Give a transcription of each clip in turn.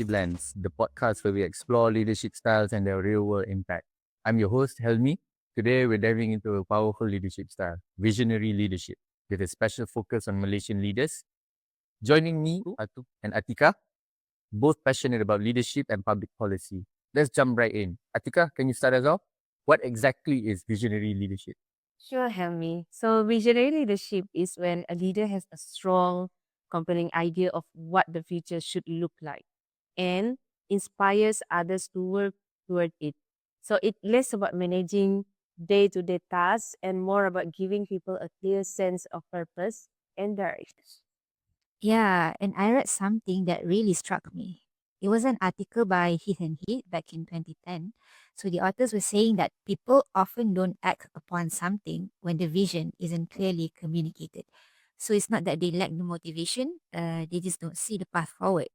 Leadership Lens, the podcast where we explore leadership styles and their real world impact. I'm your host, Helmi. Today, we're diving into a powerful leadership style, visionary leadership, with a special focus on Malaysian leaders. Joining me, Atu and Atiqah, both passionate about leadership and public policy. Let's jump right in. Atiqah, can you start us off? What exactly is visionary leadership? Sure, Helmi. So, visionary leadership is when a leader has a strong, compelling idea of what the future should look like and inspires others to work toward it. So, it's less about managing day to day tasks and more about giving people a clear sense of purpose and direction. Yeah, and I read something that really struck me. It was an article by Heath and Heath back in 2010. So the authors were saying that people often don't act upon something when the vision isn't clearly communicated. So it's not that they lack the motivation, they just don't see the path forward.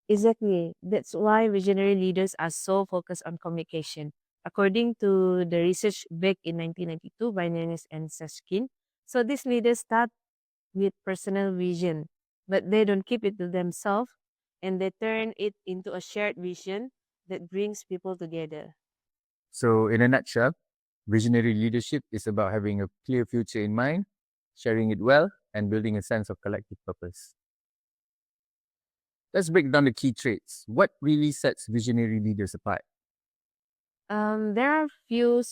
Exactly. That's why visionary leaders are so focused on communication. According to the research back in 1992 by Nenes and Sashkin, so these leaders start with personal vision, but they don't keep it to themselves and they turn it into a shared vision that brings people together. So, in a nutshell, visionary leadership is about having a clear future in mind, sharing it well, and building a sense of collective purpose. Let's break down the key traits. What really sets visionary leaders apart? There are few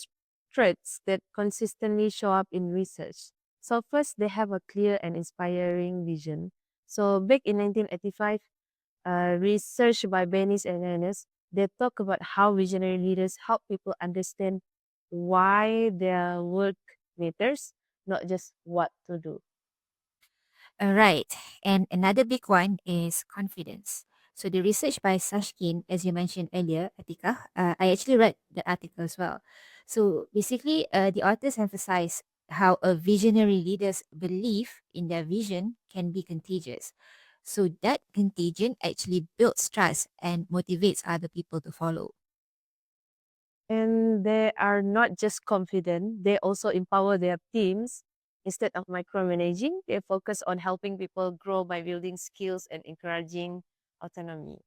traits that consistently show up in research. So first, they have a clear and inspiring vision. So back in 1985, research by Bennis and Ennis, they talk about how visionary leaders help people understand why their work matters, not just what to do. Right. And another big one is confidence. So the research by Sashkin, as you mentioned earlier, Atika, I actually read the article as well. So basically, the authors emphasize how a visionary leader's belief in their vision can be contagious. So that contagion actually builds trust and motivates other people to follow. And they are not just confident, they also empower their teams. Instead of micromanaging, they focus on helping people grow by building skills and encouraging autonomy.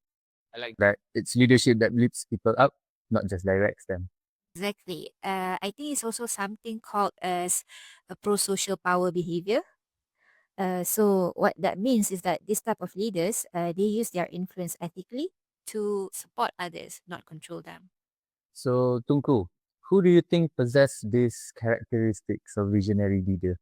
I like that. It's leadership that lifts people up, not just directs them. Exactly. I think it's also something called as a pro-social power behavior. So what that means is that this type of leaders, they use their influence ethically to support others, not control them. So, Tunku, who do you think possess these characteristics of visionary leader?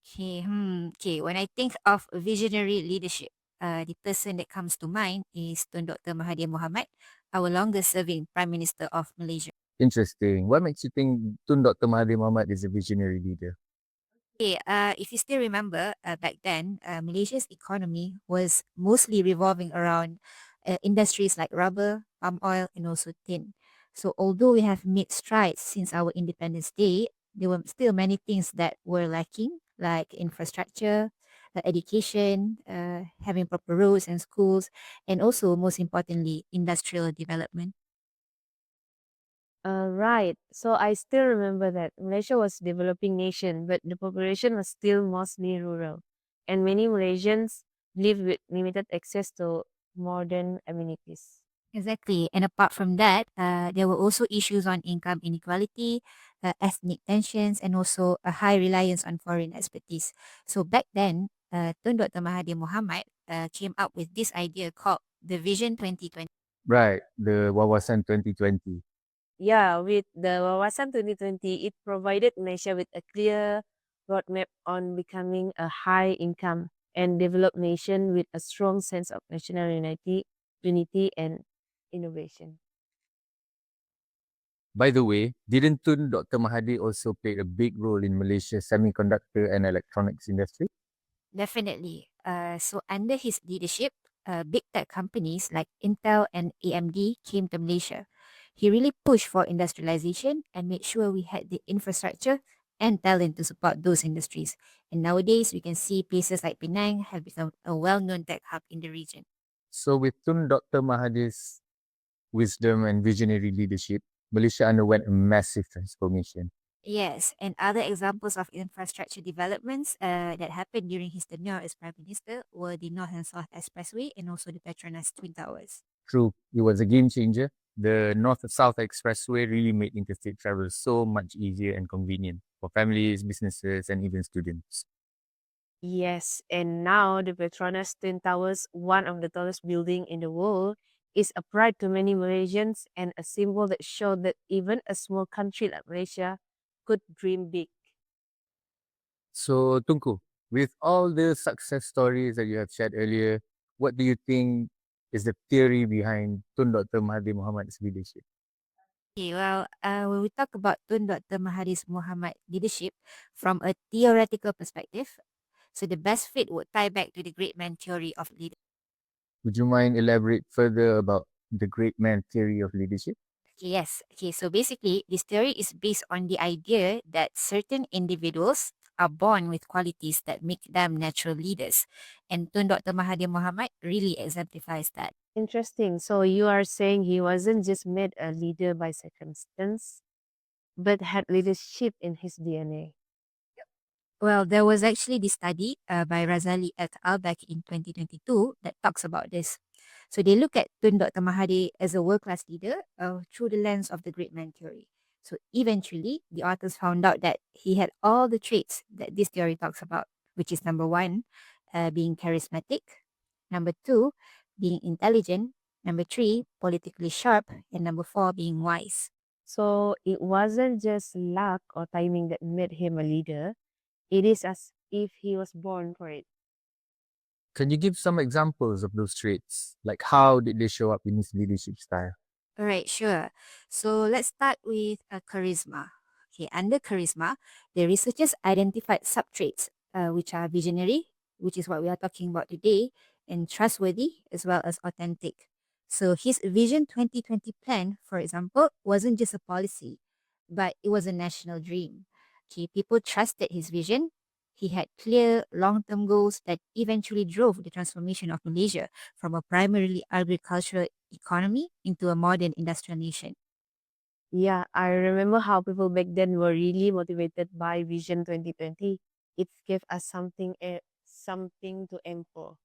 Okay. When I think of visionary leadership, the person that comes to mind is Tun Dr. Mahathir Mohamad, our longest-serving Prime Minister of Malaysia. Interesting. What makes you think Tun Dr. Mahathir Mohamad is a visionary leader? Okay, if you still remember, back then, Malaysia's economy was mostly revolving around industries like rubber, palm oil, and also tin. So, although we have made strides since our independence day, there were still many things that were lacking, like infrastructure, education, having proper roads and schools, and also, most importantly, industrial development. Right. So I still remember that Malaysia was a developing nation, but the population was still mostly rural. And many Malaysians live with limited access to modern amenities. Exactly. And apart from that, there were also issues on income inequality, ethnic tensions, and also a high reliance on foreign expertise. So back then, Tun Dr. Mahathir Mohamad came up with this idea called the Vision 2020. Right, the Wawasan 2020. Yeah, with the Wawasan 2020, it provided Malaysia with a clear roadmap on becoming a high income and developed nation with a strong sense of national unity and innovation. By the way, didn't Tun Dr. Mahathir also play a big role in Malaysia's semiconductor and electronics industry? Definitely. So under his leadership, big tech companies like Intel and AMD came to Malaysia. He really pushed for industrialization and made sure we had the infrastructure and talent to support those industries. And nowadays, we can see places like Penang have become a well-known tech hub in the region. So, with Tun Dr. Mahathir's wisdom and visionary leadership, Malaysia underwent a massive transformation. Yes, and other examples of infrastructure developments that happened during his tenure as Prime Minister were the North and South Expressway and also the Petronas Twin Towers. True, it was a game changer. The North and South Expressway really made interstate travel so much easier and convenient for families, businesses, and even students. Yes, and now the Petronas Twin Towers, one of the tallest building in the world, is a pride to many Malaysians and a symbol that showed that even a small country like Malaysia could dream big. So, Tunku, with all the success stories that you have shared earlier, what do you think is the theory behind Tun Dr. Mahathir Mohamad's leadership? Okay, well, when we talk about Tun Dr. Mahathir Mohamad leadership from a theoretical perspective, so the best fit would tie back to the great man theory of leadership. Would you mind elaborate further about the great man theory of leadership? Okay, yes. Okay, so basically, this theory is based on the idea that certain individuals are born with qualities that make them natural leaders. And Tun Dr. Mahathir Mohamad really exemplifies that. Interesting. So you are saying he wasn't just made a leader by circumstance, but had leadership in his DNA. Well, there was actually this study by Razali et al. Back in 2022 that talks about this. So they look at Tun Dr. Mahathir as a world-class leader through the lens of the great man theory. So eventually, the authors found out that he had all the traits that this theory talks about, which is number one, being charismatic, number two, being intelligent, number three, politically sharp, and number four, being wise. So it wasn't just luck or timing that made him a leader. It is as if he was born for it. Can you give some examples of those traits? Like how did they show up in his leadership style? All right, sure. So let's start with charisma. Okay, under charisma, the researchers identified subtraits which are visionary, which is what we are talking about today, and trustworthy as well as authentic. So his Vision 2020 plan, for example, wasn't just a policy, but it was a national dream. Okay, people trusted his vision. He had clear long-term goals that eventually drove the transformation of Malaysia from a primarily agricultural economy into a modern industrial nation. Yeah, I remember how people back then were really motivated by Vision 2020. It gave us something to aim for.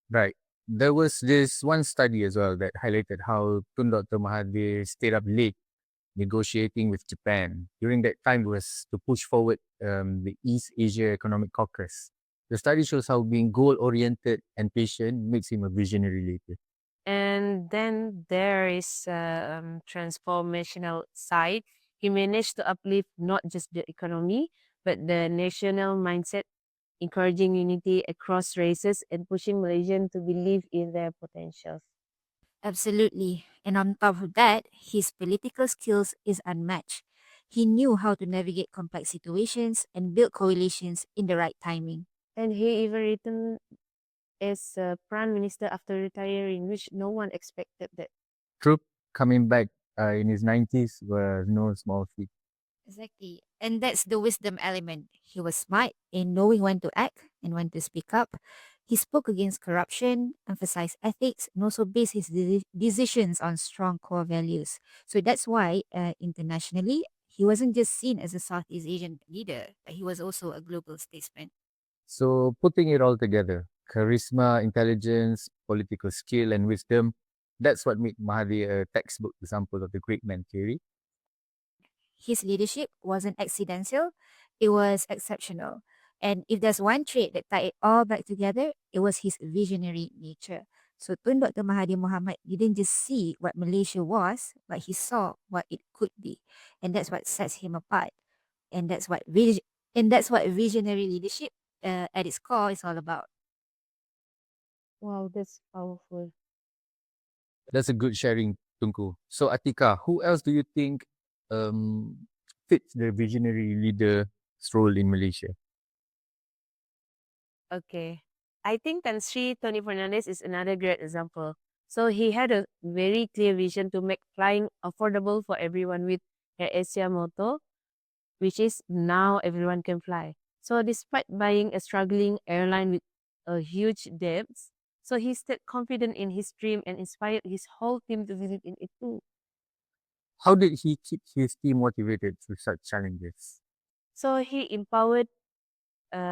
Right. There was this one study as well that highlighted how Tun Dr. Mahathir stayed up late negotiating with Japan. During that time was to push forward the East Asia Economic Caucus. The study shows how being goal-oriented and patient makes him a visionary leader. And then there is a transformational side. He managed to uplift not just the economy, but the national mindset, encouraging unity across races and pushing Malaysians to believe in their potentials. Absolutely. And on top of that, his political skills is unmatched. He knew how to navigate complex situations and build coalitions in the right timing. And he even returned as prime minister after retiring, which no one expected that. Troop coming back in his 90s was no small feat. Exactly. And that's the wisdom element. He was smart in knowing when to act and when to speak up. He spoke against corruption, emphasized ethics, and also based his decisions on strong core values. So that's why internationally, he wasn't just seen as a Southeast Asian leader, but he was also a global statesman. So putting it all together, charisma, intelligence, political skill, and wisdom, that's what made Mahathir a textbook example of the great man theory. His leadership wasn't accidental, it was exceptional. And if there's one trait that tied it all back together, it was his visionary nature. So Tun Dr. Mahathir Mohamad didn't just see what Malaysia was, but he saw what it could be. And that's what sets him apart. And that's what visionary leadership at its core is all about. Wow, that's powerful. That's a good sharing, Tunku. So Atiqah, who else do you think fits the visionary leader's role in Malaysia? Okay. I think Tan Sri Tony Fernandez is another great example. So he had a very clear vision to make flying affordable for everyone with Air Asia motto, which is now everyone can fly. So despite buying a struggling airline with a huge debts, so he stayed confident in his dream and inspired his whole team to believe in it too. How did he keep his team motivated through such challenges? So he empowered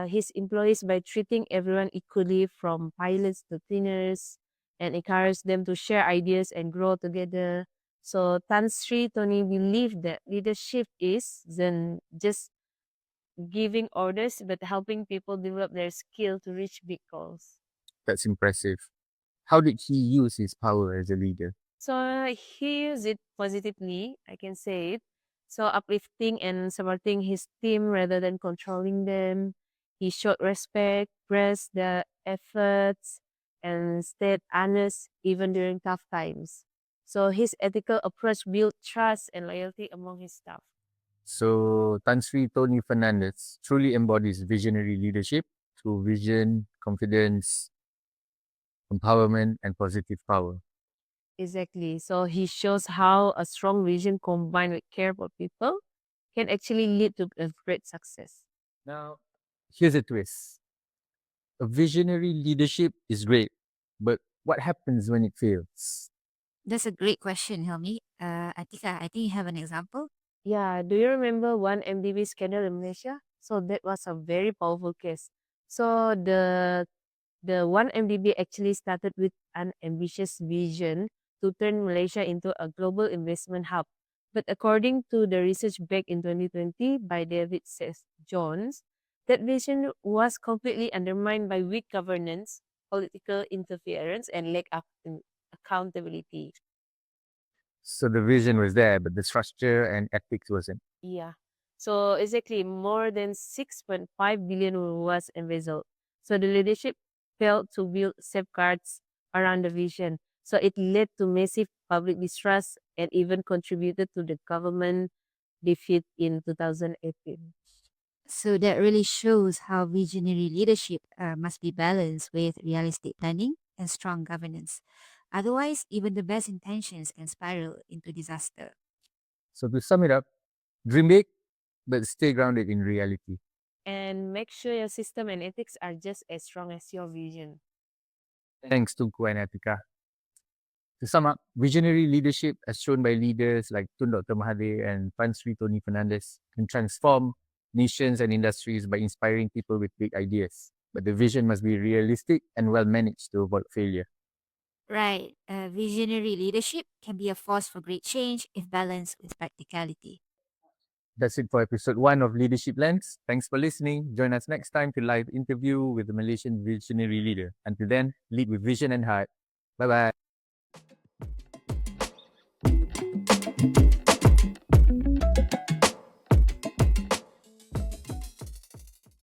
his employees by treating everyone equally, from pilots to cleaners, and encouraged them to share ideas and grow together. So Tan Sri Tony believed that leadership is then just giving orders, but helping people develop their skill to reach big goals. That's impressive. How did he use his power as a leader? So he used it positively, I can say it. So uplifting and supporting his team rather than controlling them. He showed respect, praised their efforts, and stayed honest even during tough times. So his ethical approach built trust and loyalty among his staff. So Tan Sri Tony Fernandez truly embodies visionary leadership through vision, confidence, empowerment, and positive power. Exactly. So he shows how a strong vision combined with care for people can actually lead to a great success. Now, here's a twist. A visionary leadership is great, but what happens when it fails? That's a great question, Helmi. Atiqah, I think you have an example. Yeah, do you remember one MDB scandal in Malaysia? So that was a very powerful case. So the one MDB actually started with an ambitious vision to turn Malaysia into a global investment hub. But according to the research back in 2020 by David Seth Jones, that vision was completely undermined by weak governance, political interference, and lack of accountability. So the vision was there, but the structure and ethics wasn't. Yeah. So exactly more than 6.5 billion was embezzled. So the leadership failed to build safeguards around the vision. So it led to massive public distrust and even contributed to the government defeat in 2018. So that really shows how visionary leadership must be balanced with realistic planning and strong governance. Otherwise, even the best intentions can spiral into disaster. So to sum it up, dream big, but stay grounded in reality. And make sure your system and ethics are just as strong as your vision. Thanks, Tunku and Atiqah. To sum up, visionary leadership, as shown by leaders like Tun Dr. Mahathir and Tan Sri Tony Fernandez, can transform nations and industries by inspiring people with big ideas. But the vision must be realistic and well managed to avoid failure. Right. Visionary leadership can be a force for great change if balanced with practicality. That's it for episode 1 of Leadership Lens. Thanks for listening. Join us next time to live interview with the Malaysian visionary leader. Until then, lead with vision and heart. Bye bye.